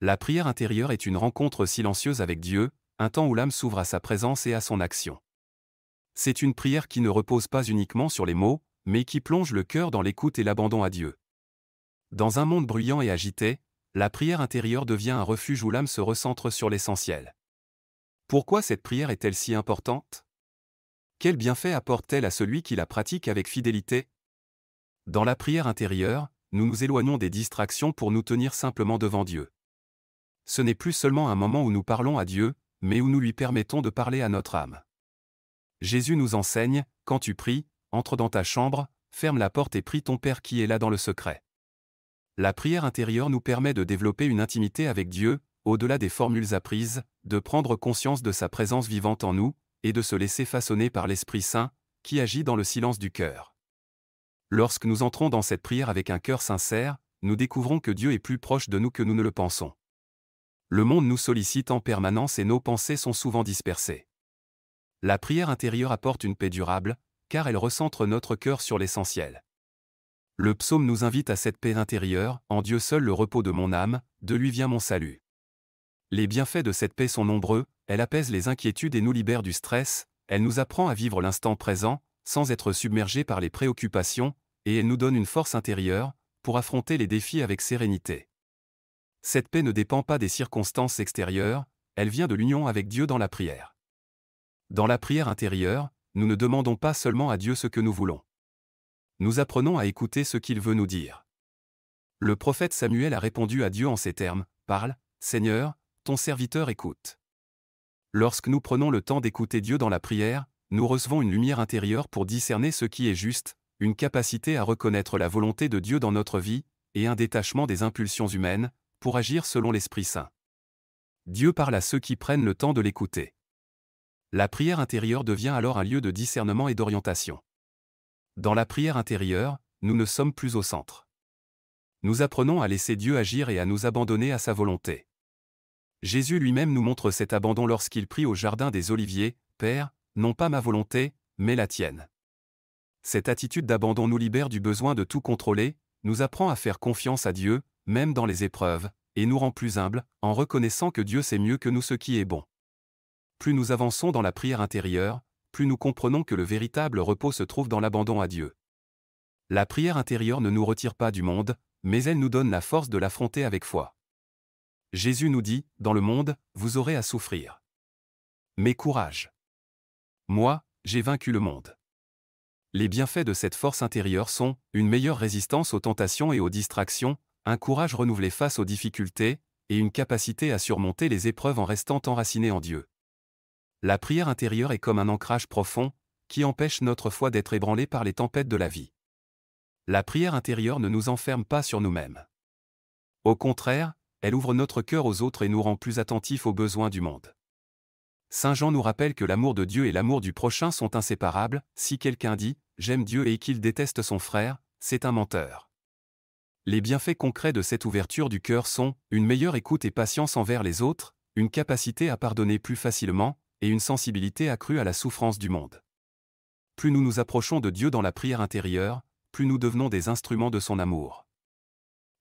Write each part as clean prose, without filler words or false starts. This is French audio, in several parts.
La prière intérieure est une rencontre silencieuse avec Dieu, un temps où l'âme s'ouvre à sa présence et à son action. C'est une prière qui ne repose pas uniquement sur les mots, mais qui plonge le cœur dans l'écoute et l'abandon à Dieu. Dans un monde bruyant et agité, la prière intérieure devient un refuge où l'âme se recentre sur l'essentiel. Pourquoi cette prière est-elle si importante? Quel bienfait apporte-t-elle à celui qui la pratique avec fidélité? Dans la prière intérieure, nous nous éloignons des distractions pour nous tenir simplement devant Dieu. Ce n'est plus seulement un moment où nous parlons à Dieu, mais où nous lui permettons de parler à notre âme. Jésus nous enseigne, quand tu pries, entre dans ta chambre, ferme la porte et prie ton Père qui est là dans le secret. La prière intérieure nous permet de développer une intimité avec Dieu, au-delà des formules apprises, de prendre conscience de sa présence vivante en nous, et de se laisser façonner par l'Esprit Saint, qui agit dans le silence du cœur. Lorsque nous entrons dans cette prière avec un cœur sincère, nous découvrons que Dieu est plus proche de nous que nous ne le pensons. Le monde nous sollicite en permanence et nos pensées sont souvent dispersées. La prière intérieure apporte une paix durable, car elle recentre notre cœur sur l'essentiel. Le psaume nous invite à cette paix intérieure, en Dieu seul le repos de mon âme, de lui vient mon salut. Les bienfaits de cette paix sont nombreux, elle apaise les inquiétudes et nous libère du stress, elle nous apprend à vivre l'instant présent, sans être submergé par les préoccupations, et elle nous donne une force intérieure, pour affronter les défis avec sérénité. Cette paix ne dépend pas des circonstances extérieures, elle vient de l'union avec Dieu dans la prière. Dans la prière intérieure, nous ne demandons pas seulement à Dieu ce que nous voulons. Nous apprenons à écouter ce qu'il veut nous dire. Le prophète Samuel a répondu à Dieu en ces termes, « Parle, Seigneur, ton serviteur écoute. » Lorsque nous prenons le temps d'écouter Dieu dans la prière, nous recevons une lumière intérieure pour discerner ce qui est juste, une capacité à reconnaître la volonté de Dieu dans notre vie, et un détachement des impulsions humaines, pour agir selon l'Esprit Saint. Dieu parle à ceux qui prennent le temps de l'écouter. La prière intérieure devient alors un lieu de discernement et d'orientation. Dans la prière intérieure, nous ne sommes plus au centre. Nous apprenons à laisser Dieu agir et à nous abandonner à sa volonté. Jésus lui-même nous montre cet abandon lorsqu'il prie au jardin des Oliviers, « Père, non pas ma volonté, mais la tienne. » Cette attitude d'abandon nous libère du besoin de tout contrôler, nous apprend à faire confiance à Dieu, même dans les épreuves, et nous rend plus humbles, en reconnaissant que Dieu sait mieux que nous ce qui est bon. Plus nous avançons dans la prière intérieure, plus nous comprenons que le véritable repos se trouve dans l'abandon à Dieu. La prière intérieure ne nous retire pas du monde, mais elle nous donne la force de l'affronter avec foi. Jésus nous dit, « Dans le monde, vous aurez à souffrir. Mais courage. Moi, j'ai vaincu le monde. » Les bienfaits de cette force intérieure sont une meilleure résistance aux tentations et aux distractions, un courage renouvelé face aux difficultés, et une capacité à surmonter les épreuves en restant enraciné en Dieu. La prière intérieure est comme un ancrage profond, qui empêche notre foi d'être ébranlée par les tempêtes de la vie. La prière intérieure ne nous enferme pas sur nous-mêmes. Au contraire, elle ouvre notre cœur aux autres et nous rend plus attentifs aux besoins du monde. Saint Jean nous rappelle que l'amour de Dieu et l'amour du prochain sont inséparables. Si quelqu'un dit « J'aime Dieu » et qu'il déteste son frère, c'est un menteur. Les bienfaits concrets de cette ouverture du cœur sont une meilleure écoute et patience envers les autres, une capacité à pardonner plus facilement, et une sensibilité accrue à la souffrance du monde. Plus nous nous approchons de Dieu dans la prière intérieure, plus nous devenons des instruments de son amour.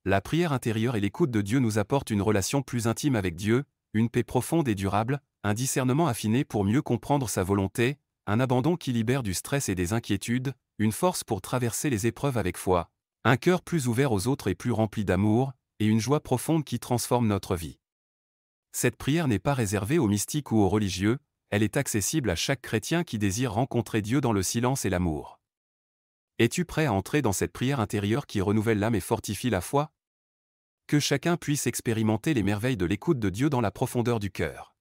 La prière intérieure et l'écoute de Dieu nous apportent une relation plus intime avec Dieu, une paix profonde et durable, un discernement affiné pour mieux comprendre sa volonté, un abandon qui libère du stress et des inquiétudes, une force pour traverser les épreuves avec foi, un cœur plus ouvert aux autres et plus rempli d'amour, et une joie profonde qui transforme notre vie. Cette prière n'est pas réservée aux mystiques ou aux religieux, elle est accessible à chaque chrétien qui désire rencontrer Dieu dans le silence et l'amour. Es-tu prêt à entrer dans cette prière intérieure qui renouvelle l'âme et fortifie la foi? Que chacun puisse expérimenter les merveilles de l'écoute de Dieu dans la profondeur du cœur.